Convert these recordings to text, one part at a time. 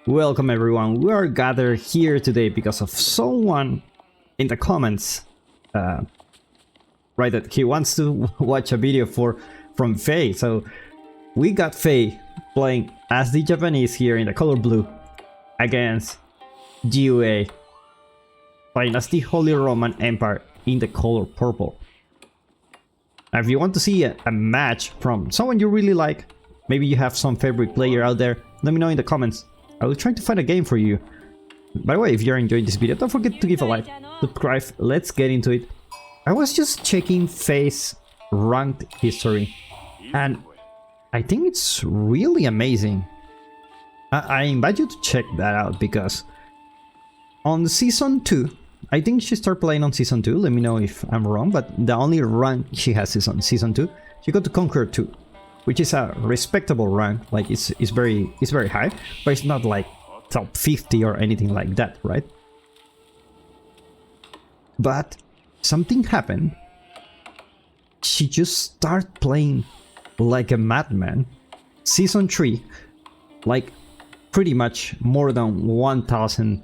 Welcome everyone, we are gathered here today because of someone in the comments right that he wants to watch a video from Faye. So we got Faye playing as the Japanese here in the color blue against GUA playing as the Holy Roman Empire in the color purple. Now, if you want to see a match from someone you really like, maybe you have some favorite player out there, let me know in the comments. I will try to find a game for you. By the way, if you're enjoying this video, don't forget to give a like, subscribe, let's get into it. I was just checking Faye's ranked history, and I think it's really amazing. I invite you to check that out, because on Season 2, I think she started playing on Season 2, let me know if I'm wrong, but the only rank she has is on Season 2. She got to Conqueror 2. Which is a respectable rank, like it's very high, but it's not like top 50 or anything like that, right? But something happened. She just started playing like a madman. Season 3, like pretty much more than 1,000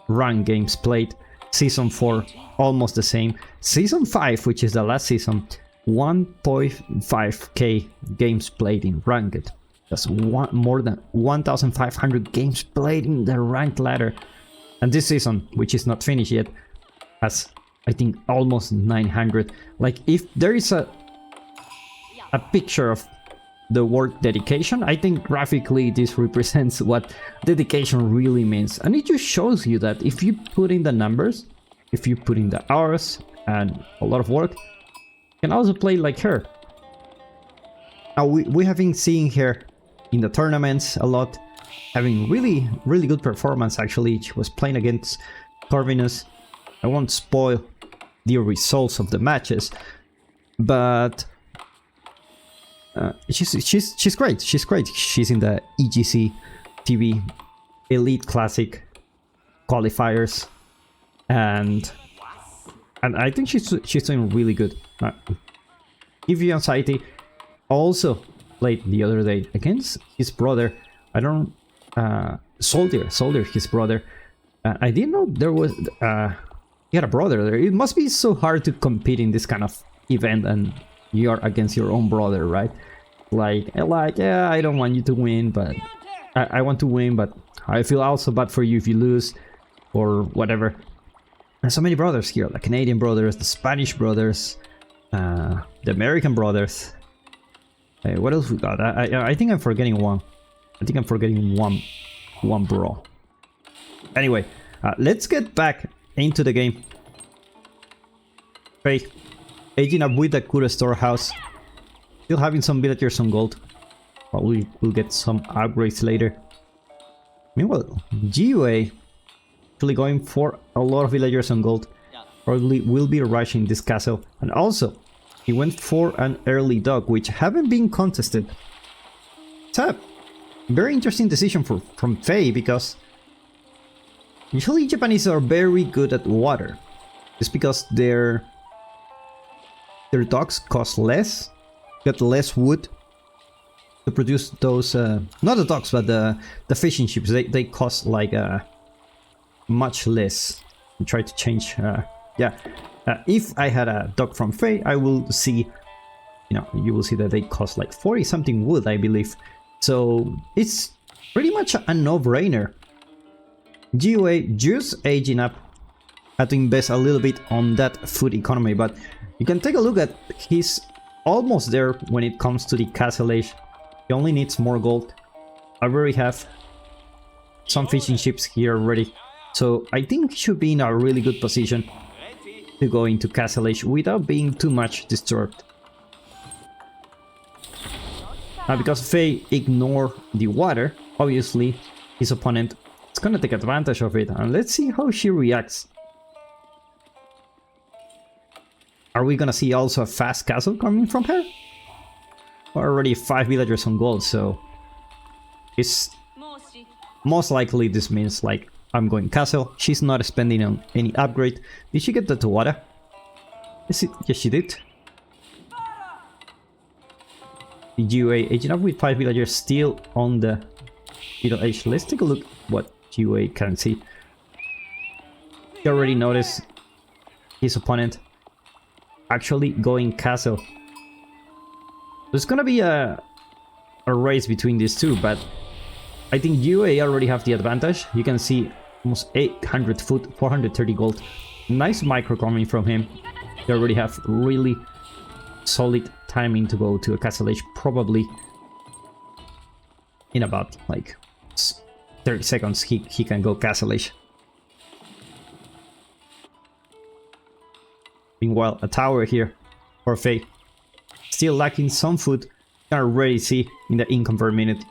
rank games played. Season 4, almost the same. Season 5, which is the last season, 1.5k games played in ranked. That's more than 1,500 games played in the ranked ladder. And this season, which is not finished yet, has I think almost 900. Like, if there is a picture of the word dedication, I think graphically this represents what dedication really means. And it just shows you that if you put in the numbers, if you put in the hours and a lot of work, can also play like her. Now we have been seeing her in the tournaments a lot, having really good performance. Actually, she was playing against Corvinus. I won't spoil the results of the matches, but she's great. She's great. She's in the EGC TV Elite Classic qualifiers, and I think she's doing really good. Give you anxiety. Also played the other day against his brother. I don't Soldier, his brother. I didn't know there was he had a brother there. It must be so hard to compete in this kind of event, and you are against your own brother, right? Like yeah, I don't want you to win, but I want to win, but I feel also bad for you if you lose or whatever. There's so many brothers here, the Canadian brothers, the Spanish brothers, the American brothers. What else we got? I think I'm forgetting one. I think I'm forgetting one bro. Anyway, let's get back into the game. Faye, aging up with the Kura storehouse. Still having some villagers on gold. Probably we'll get some upgrades later. Meanwhile, GUA actually going for a lot of villagers on gold. Probably will be rushing this castle. And also, he went for an early dog, which haven't been contested. It's a very interesting decision from Faye, because usually Japanese are very good at water. Just because their dogs cost less, get less wood to produce those, not the dogs, but the fishing ships. They cost like much less. I try to change, yeah. If I had a dog from Faye, I will see, you will see that they cost like 40 something wood, I believe. So it's pretty much a no-brainer. GUA just aging up, had to invest a little bit on that food economy, but you can take a look at, he's almost there when it comes to the castle age. He only needs more gold. I already have some fishing ships here already, so I think he should be in a really good position to go into castle age without being too much disturbed. Now, because Faye ignored the water, obviously his opponent is gonna take advantage of it, and let's see how she reacts. Are we gonna see also a fast castle coming from her? Already 5 villagers on gold, so it's most likely this means like I'm going castle. She's not spending on any upgrade. Did she get the Tawada? Yes, she did. The GUA aging up with 5 villagers still on the FEUDAL Age. Let's take a look what GUA can see. You already noticed his opponent actually going castle. There's gonna be a race between these two, but I think UA already have the advantage. You can see almost 800 foot, 430 gold. Nice micro coming from him. They already have really solid timing to go to a castle age, probably in about like 30 seconds he can go castle age. Meanwhile, a tower here for Faye. Still lacking some food. You can already see in the income per minute.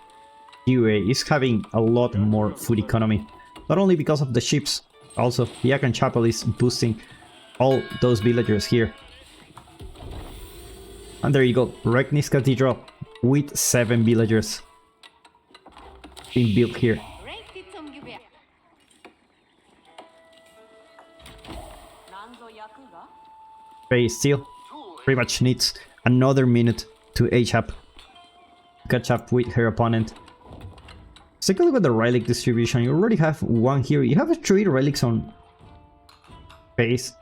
UA is having a lot more food economy. Not only because of the ships, also the Akan Chapel is boosting all those villagers here. And there you go, Regnis Cathedral with 7 villagers being built here. Faye still pretty much needs another minute to age up, catch up with her opponent. Let's take a look at the relic distribution. You already have one here. You have 3 relics on Faye's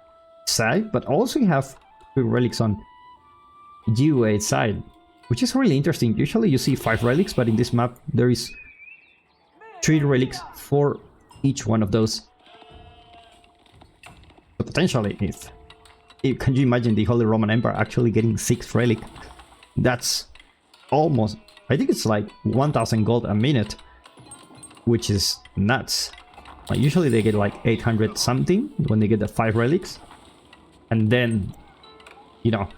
side, but also you have 3 relics on GUA side, which is really interesting. Usually you see 5 relics, but in this map there is 3 relics for each one of those. So potentially, can you imagine the Holy Roman Empire actually getting 6 relic? That's almost, I think it's like 1000 gold a minute, which is nuts. Like usually they get like 800 something when they get the 5 relics, and then, you know,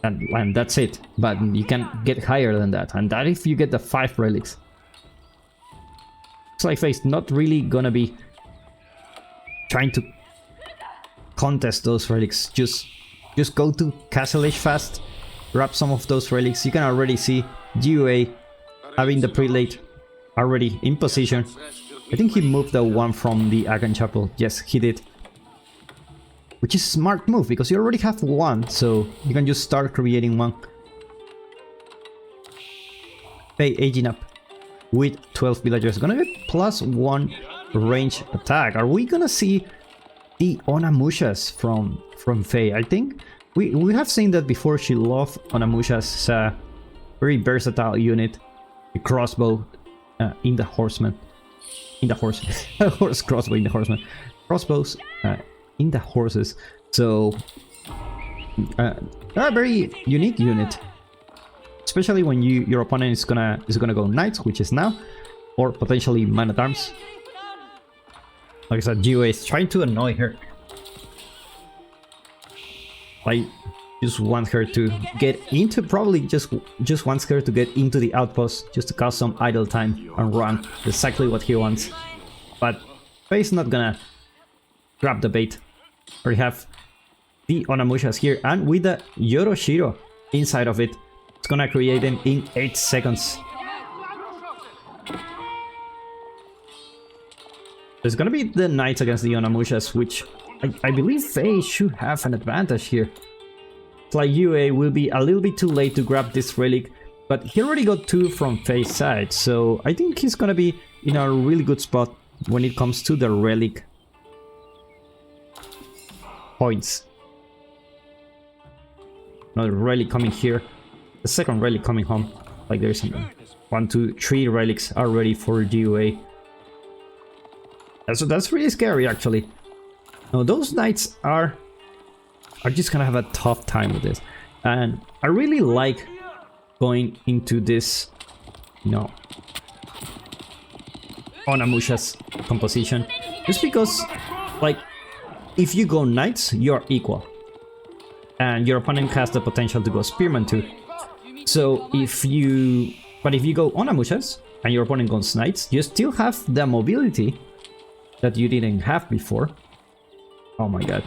and that's it. But you can get higher than that, and that if you get the 5 relics. It's like Faye's not really gonna be trying to contest those relics. Just go to Castle Age fast, grab some of those relics. You can already see GUA having the prelate already in position. I think he moved the one from the Akan Chapel. Yes, he did. Which is a smart move, because you already have one, so you can just start creating one. Faye aging up with 12 villagers. Gonna get +1 range attack. Are we gonna see the Onamushas from Faye? I think we have seen that before. She loved Onamushas. Very versatile unit. The crossbow in the horseman. In the horse. Horse crossbow in the horseman. Crossbows in the horses. So a very unique unit. Especially when your opponent is gonna go knights, which is now, or potentially man-at-arms. Like I said, GUA is trying to annoy her. I just want her to get into, probably just wants her to get into the outpost, just to cause some idle time and run. Exactly what he wants. But Faye's not gonna grab the bait. We have the Onamushas here, and with the Yoroshiro inside of it, it's gonna create them in 8 seconds. There's gonna be the knights against the Onamushas, which I believe Faye should have an advantage here. It's like UA will be a little bit too late to grab this relic, but he already got 2 from Faye's side, so I think he's gonna be in a really good spot when it comes to the relic points. Another relic coming here. The second relic coming home. Like there's 1, 2, 3 relics already for GUA. That's really scary, actually. Now those knights are just gonna have a tough time with this, and I really like going into this, you know, Onamusha's composition, just because, like, if you go knights, you're equal, and your opponent has the potential to go spearman too. So if you go Onamushas and your opponent goes knights, you still have the mobility that you didn't have before. Oh my god.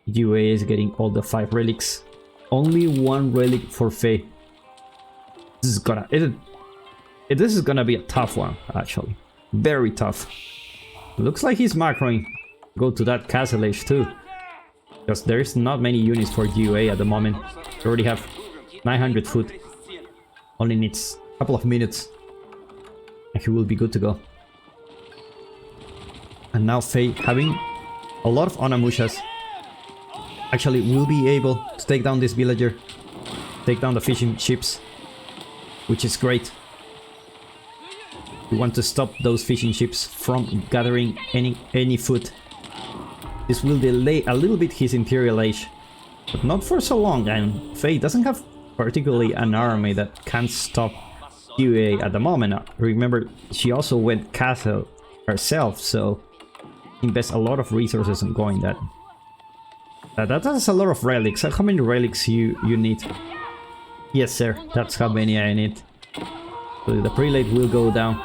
UA is getting all the 5 relics. Only 1 relic for Faye. This is gonna be a tough one, actually. Very tough. Looks like he's macroing. Go to that castle age too. Because there's not many units for UA at the moment. You already have 900 foot. Only needs a couple of minutes and he will be good to go. And now Faye, having a lot of Onimushas, actually will be able to take down this villager, take down the fishing ships, which is great. We want to stop those fishing ships from gathering any food. This will delay a little bit his Imperial Age, but not for so long, and Faye doesn't have particularly an army that can stop UA at the moment. Remember, she also went castle herself, so invest a lot of resources on going that. That has a lot of relics. How many relics you need? Yes, sir. That's how many I need. So the prelate will go down.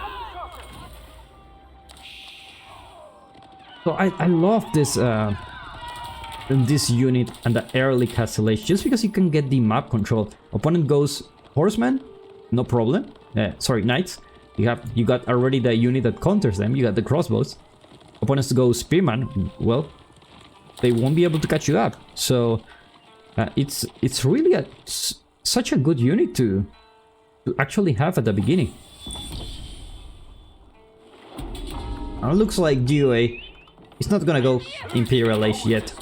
So I love this this unit and the early castle age, just because you can get the map control. Opponent goes horseman, no problem. Sorry, knights. You got already the unit that counters them. You got the crossbows. Opponents go spearman. Well, they won't be able to catch you up. So it's really such a good unit to actually have at the beginning. It looks like DOA is not gonna go Imperial Age yet.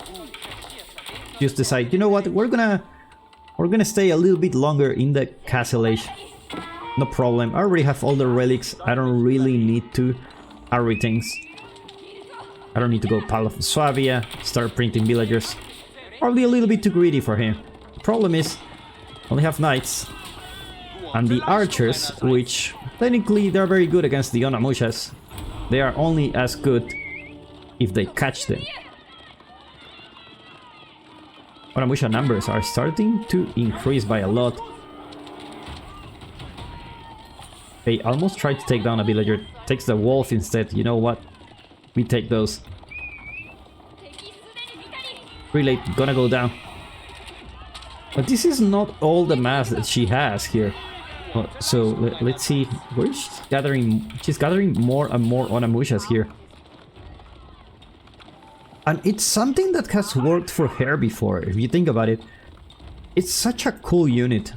Just decide, you know what, we're gonna stay a little bit longer in the Castle Age. No problem. I already have all the relics. I don't really need to hurry things. I don't need to go Pal of Swabia, start printing villagers. Probably a little bit too greedy for him. The problem is, only have knights. And the archers, which technically they're very good against the Onimushas. They are only as good if they catch them. Onimusha numbers are starting to increase by a lot. They almost tried to take down a villager. Takes the wolf instead. You know what? We take those. Prelate gonna go down. But this is not all the mass that she has here. So let's see. Where is she gathering? She's gathering more and more Onimushas here. And it's something that has worked for her before, if you think about it. It's such a cool unit.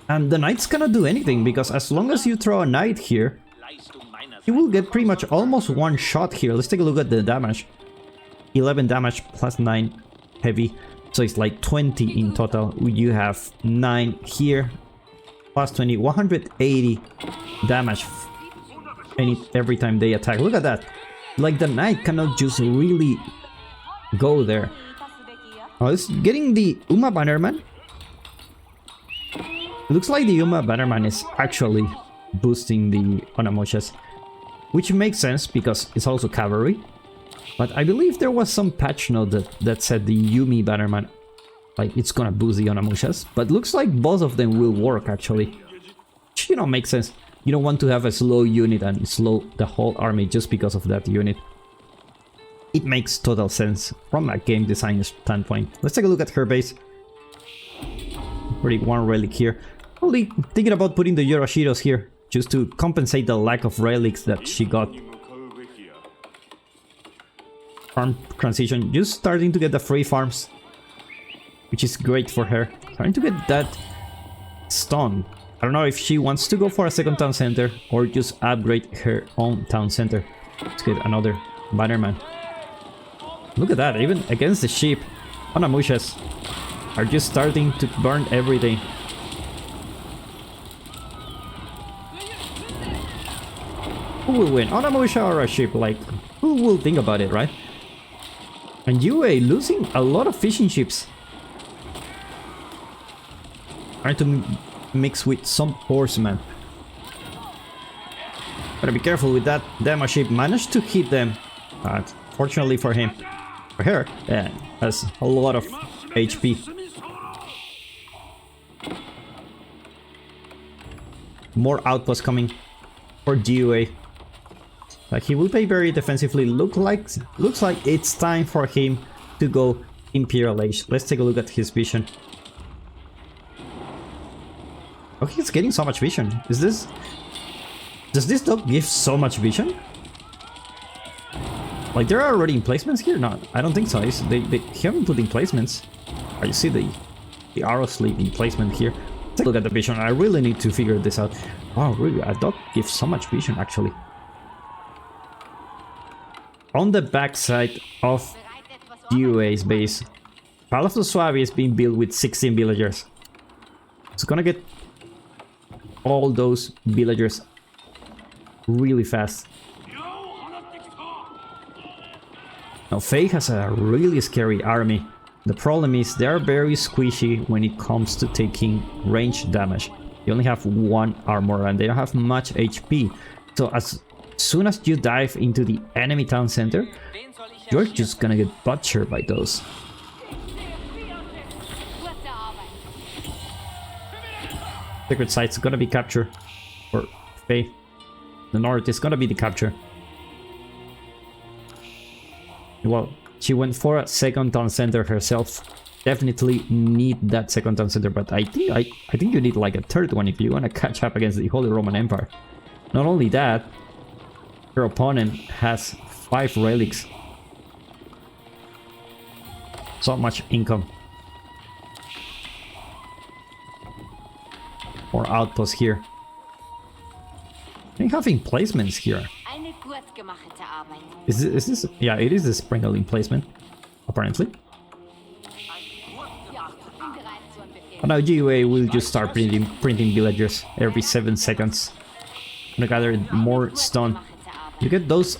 And the knights cannot do anything, because as long as you throw a knight here, you will get pretty much almost one shot here. Let's take a look at the damage. 11 damage plus 9 heavy. So it's like 20 in total. You have 9 here. Plus 20, 180 damage every time they attack. Look at that. Like the knight cannot just really go there. Oh, it's getting the Uma Bannerman. Looks like the Uma Bannerman is actually boosting the Onimushas, which makes sense because it's also cavalry. But I believe there was some patch note that said the Yumi Bannerman, like it's gonna boost the Onimushas. But looks like both of them will work actually. Which, you know, makes sense. You don't want to have a slow unit and slow the whole army just because of that unit. It makes total sense from a game design standpoint. Let's take a look at her base. Already one relic here. Only thinking about putting the Yoroshiros here, just to compensate the lack of relics that she got. Farm transition, just starting to get the free farms, which is great for her. Starting to get that stone. I don't know if she wants to go for a second town center or just upgrade her own town center. Let's get another bannerman. Look at that, even against the sheep, Onimushas are just starting to burn everything. Who will win, Onimusha or a sheep? Like, who will think about it, right? And UA losing a lot of fishing ships. Trying to mix with some horsemen. Gotta be careful with that. Demo ship managed to hit them. But fortunately for him, for her, yeah, has a lot of HP. More outposts coming for DUA. Like he will play very defensively. Looks like it's time for him to go Imperial Age. Let's take a look at his vision. Oh, he's getting so much vision. Does this dog give so much vision? Like there are already emplacements here? No, I don't think so. They haven't put emplacements. Oh, you see the arrow sleeve emplacement here. Take a look at the vision. I really need to figure this out. Oh, really? A dog gives so much vision, actually. On the backside of UA's base, Palace of Suave is being built with 16 villagers. It's gonna get all those villagers really fast. Now, Faye has a really scary army. The problem is they are very squishy when it comes to taking range damage. They only have 1 armor and they don't have much HP. So as soon as you dive into the enemy town center, you're just gonna get butchered by those. Sacred Site's gonna be captured for Faye. The north is gonna be the capture. Well, she went for a second town center herself. Definitely need that second town center, but I think you need like a third one if you want to catch up against the Holy Roman Empire. Not only that, her opponent has 5 relics. So much income. Or outposts here. They have emplacements here. Is this? Yeah, it is a sprinkle emplacement, apparently. But now GUA will just start printing villagers every 7 seconds. I'm gonna gather more stone. You get those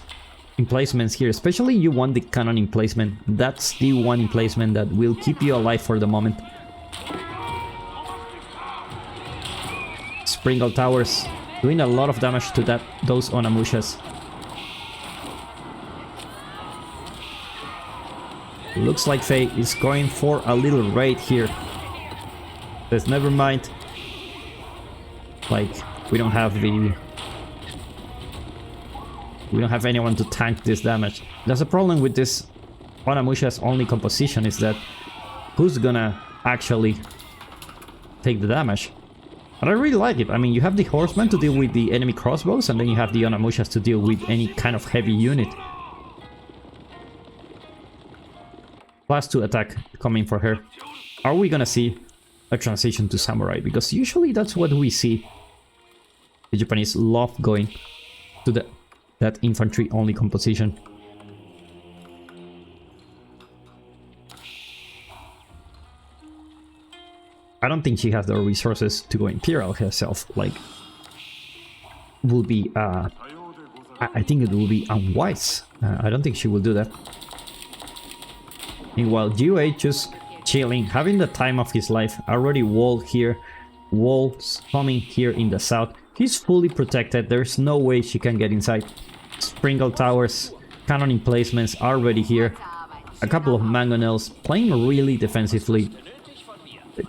emplacements here, especially you want the cannon emplacement. That's the one emplacement that will keep you alive for the moment. Sprinkle towers doing a lot of damage to those Onamushas. Looks like Faye is going for a little raid here. But never mind. Like, we don't have anyone to tank this damage. There's a problem with this Onamusha's only composition is that who's gonna actually take the damage? But I really like it. I mean, you have the horsemen to deal with the enemy crossbows, and then you have the Onamushas to deal with any kind of heavy unit. +2 attack coming for her. Are we gonna see a transition to samurai? Because usually that's what we see. The Japanese love going to that infantry only composition. I don't think she has the resources to go Imperial herself. Like, will be I think it will be unwise. I don't think she will do that. Meanwhile, GUA just chilling, having the time of his life. Already wall here, walls coming here in the south. He's fully protected. There's no way she can get inside. Sprinkle towers, cannon emplacements already here. A couple of mangonels playing really defensively.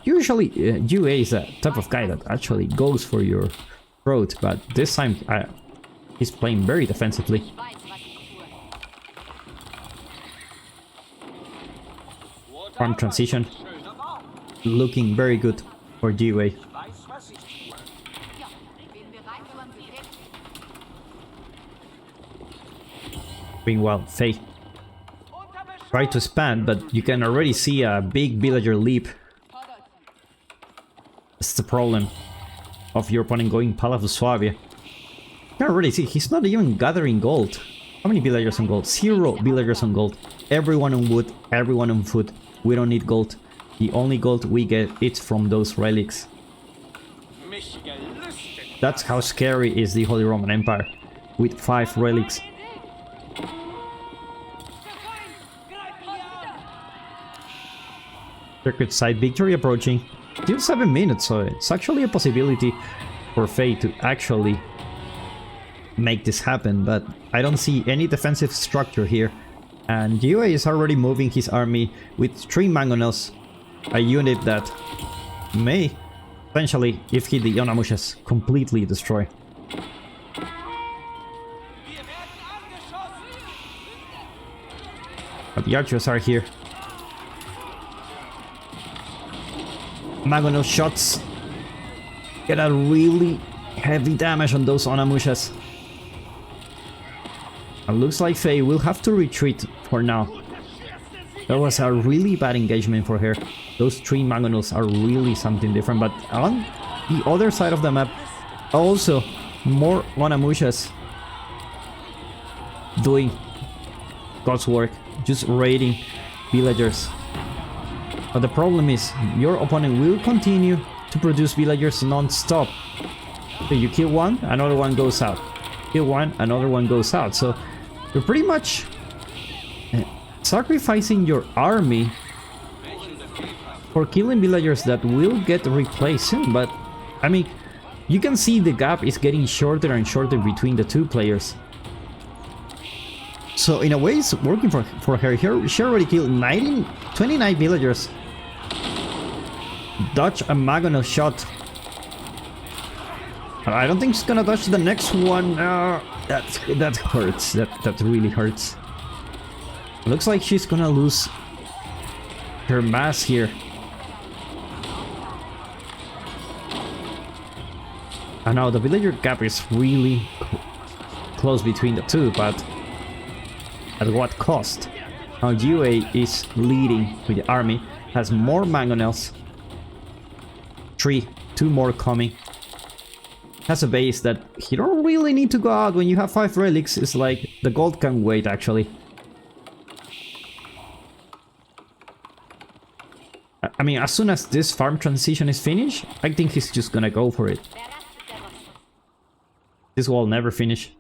Usually, GUA is a type of guy that actually goes for your throat, but this time he's playing very defensively. Farm transition looking very good for GUA. Meanwhile, Faye try to expand, but you can already see a big villager leap. That's the problem of your opponent going Palace of Suabia. You can already see he's not even gathering gold. How many villagers on gold? 0 villagers on gold. Everyone on wood, everyone on food. We don't need gold. The only gold we get is from those relics. That's how scary is the Holy Roman Empire, with 5 relics. Circuit side victory approaching. Still 7 minutes, so it's actually a possibility for Faye to actually make this happen, but I don't see any defensive structure here. And GUA is already moving his army with 3 mangonels, a unit that may potentially, if he the Onamushas, completely destroy. But the archers are here. Mangonel shots get a really heavy damage on those Onamushas. It looks like Faye will have to retreat for now. That was a really bad engagement for her. Those 3 mangonels are really something different. But on the other side of the map, also more Monamushas doing God's work, just raiding villagers. But the problem is, your opponent will continue to produce villagers non-stop. So you kill one, another one goes out. Kill one, another one goes out. So you're pretty much sacrificing your army for killing villagers that will get replaced soon. But I mean, you can see the gap is getting shorter and shorter between the 2 players. So in a way it's working for her. She already killed 29 villagers. Dodge a Magonel shot. I don't think she's gonna dodge the next one. That hurts. That really hurts. Looks like she's gonna lose her mass here. And now the villager gap is really close between the 2, but at what cost? Now GUA is leading with the army, has more mangonels. 2 more coming. Has a base that you don't really need to go out when you have 5 relics. It's like the gold can wait actually. I mean, as soon as this farm transition is finished, I think he's just gonna go for it. This will never finish.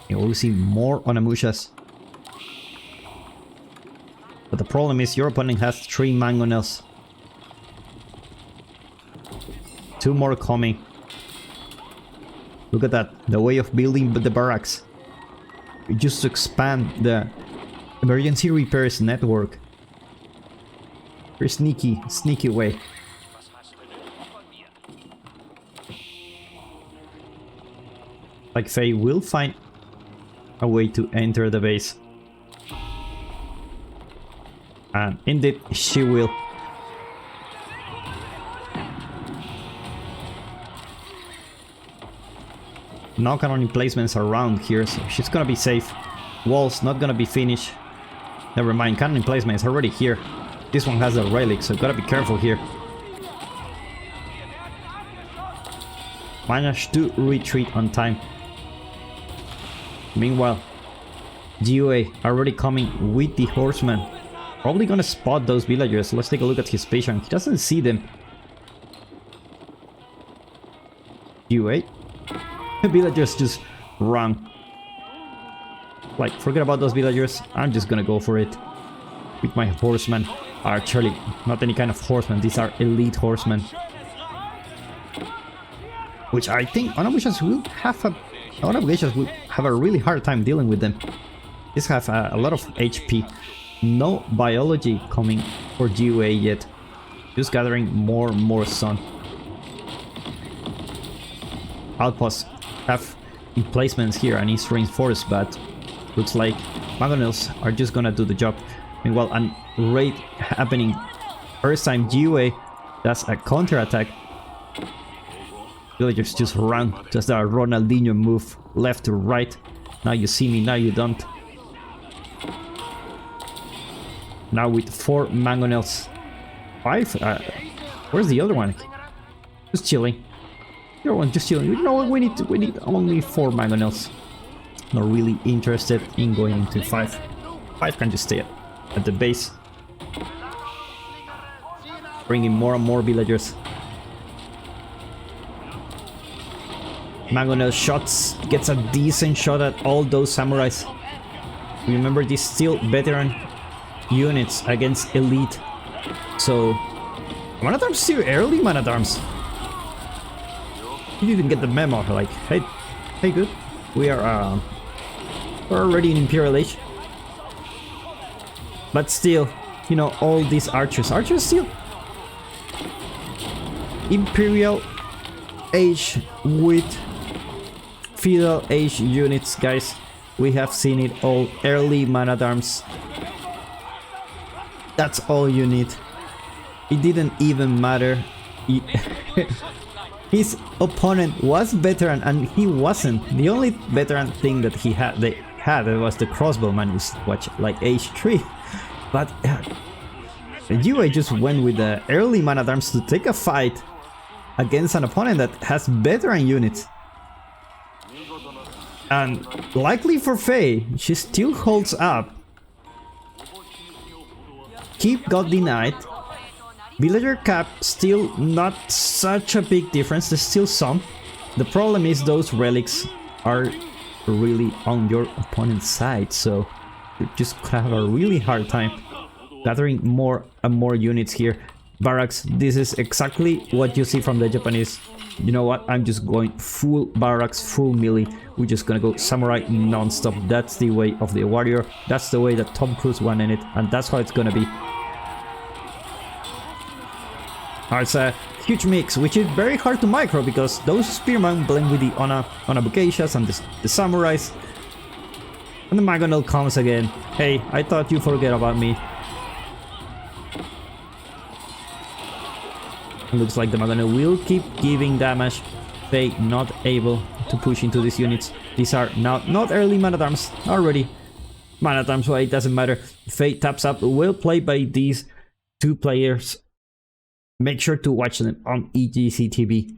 You will see more Onamushas. But the problem is your opponent has 3 mangonels. 2 more coming. Look at that, the way of building the barracks. Just to expand the emergency repairs network. Very sneaky way. Like Faye will find a way to enter the base. And indeed, she will. No cannon emplacements around here, so she's gonna be safe. Walls not gonna be finished. Never mind, cannon emplacements already here. This one has a relic, so gotta be careful here. Managed to retreat on time. Meanwhile, GUA already coming with the horseman. Probably gonna spot those villagers. Let's take a look at his vision. He doesn't see them. GUA. The villagers just run. Like, forget about those villagers. I'm just gonna go for it. With my horsemen. Actually, not any kind of horsemen. These are elite horsemen. Which I think Onamushas will have a really hard time dealing with them. These have a lot of HP. No biology coming for GUA yet. Just gathering more and more sun. Outposts have emplacements here and is reinforced, but looks like mangonels are just gonna do the job. Meanwhile, a raid happening. First time GUA does a counter-attack. Villagers just run, just a Ronaldinho move, left to right. Now you see me, now you don't. Now with 4 mangonels. 5? Where's the other one? Just chilling. The other one just chilling. You know what? We need only 4 mangonels. Not really interested in going into 5. 5 can just stay at the base. Bringing more and more villagers. Mangonel shots, gets a decent shot at all those samurais. Remember, these still veteran units against elite. So, man-at-arms still early, man-at-arms. You didn't get the memo, like, hey good, we're already in Imperial Age. But still, you know, all these archers still Imperial Age with Feudal Age units, guys. We have seen it all. Early man-at-arms. That's all you need. It didn't even matter. His opponent was veteran and he wasn't. The only veteran thing that he had. It was the crossbowman who's like age 3. But UA just went with the early man at arms to take a fight against an opponent that has veteran units. And likely for Faye, she still holds up. Keep got denied. Villager cap still not such a big difference, there's still some. The problem is those relics are really on your opponent's side, so you just have a really hard time gathering more and more units here. Barracks, this is exactly what you see from the Japanese. You know what, I'm just going full barracks, full melee. We're just gonna go samurai non-stop. That's the way of the warrior, that's the way that Tom Cruise wanted it, and that's how it's gonna be. It's a huge mix, which is very hard to micro because those spearmen blend with the Onabukeshas and the samurais. And the Magonel comes again. Hey, I thought you forget about me. Looks like the Magonel will keep giving damage. Faye not able to push into these units. These are now not early man-at-arms, already man-at-arms, so it doesn't matter. Faye taps up, well played by these two players. Make sure to watch them on EGC TV.